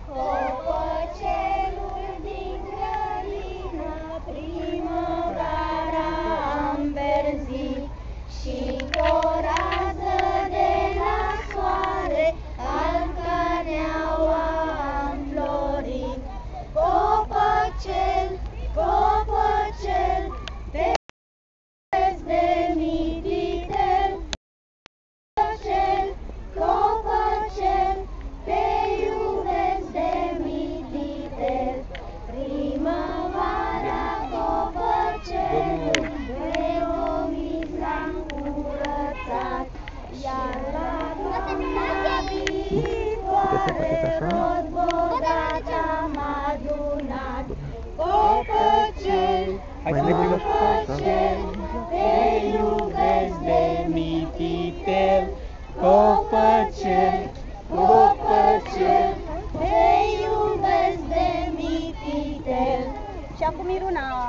Copăcelul din grădină, primăvara a înverzit și o rază de la soare al caneaua a înflorit. Copăcel, copăcel, te iubesc de mititel. Copăcel, copăcel, te iubesc de mititel. Primăvara copăcelul pe omis l-am curățat, iar la toamna viitoare rod bogat am adunat. Copăcel, copăcel, te iubesc de mititel. Copăcel, copăcel, te iubesc de mititel. Și acum Iruna.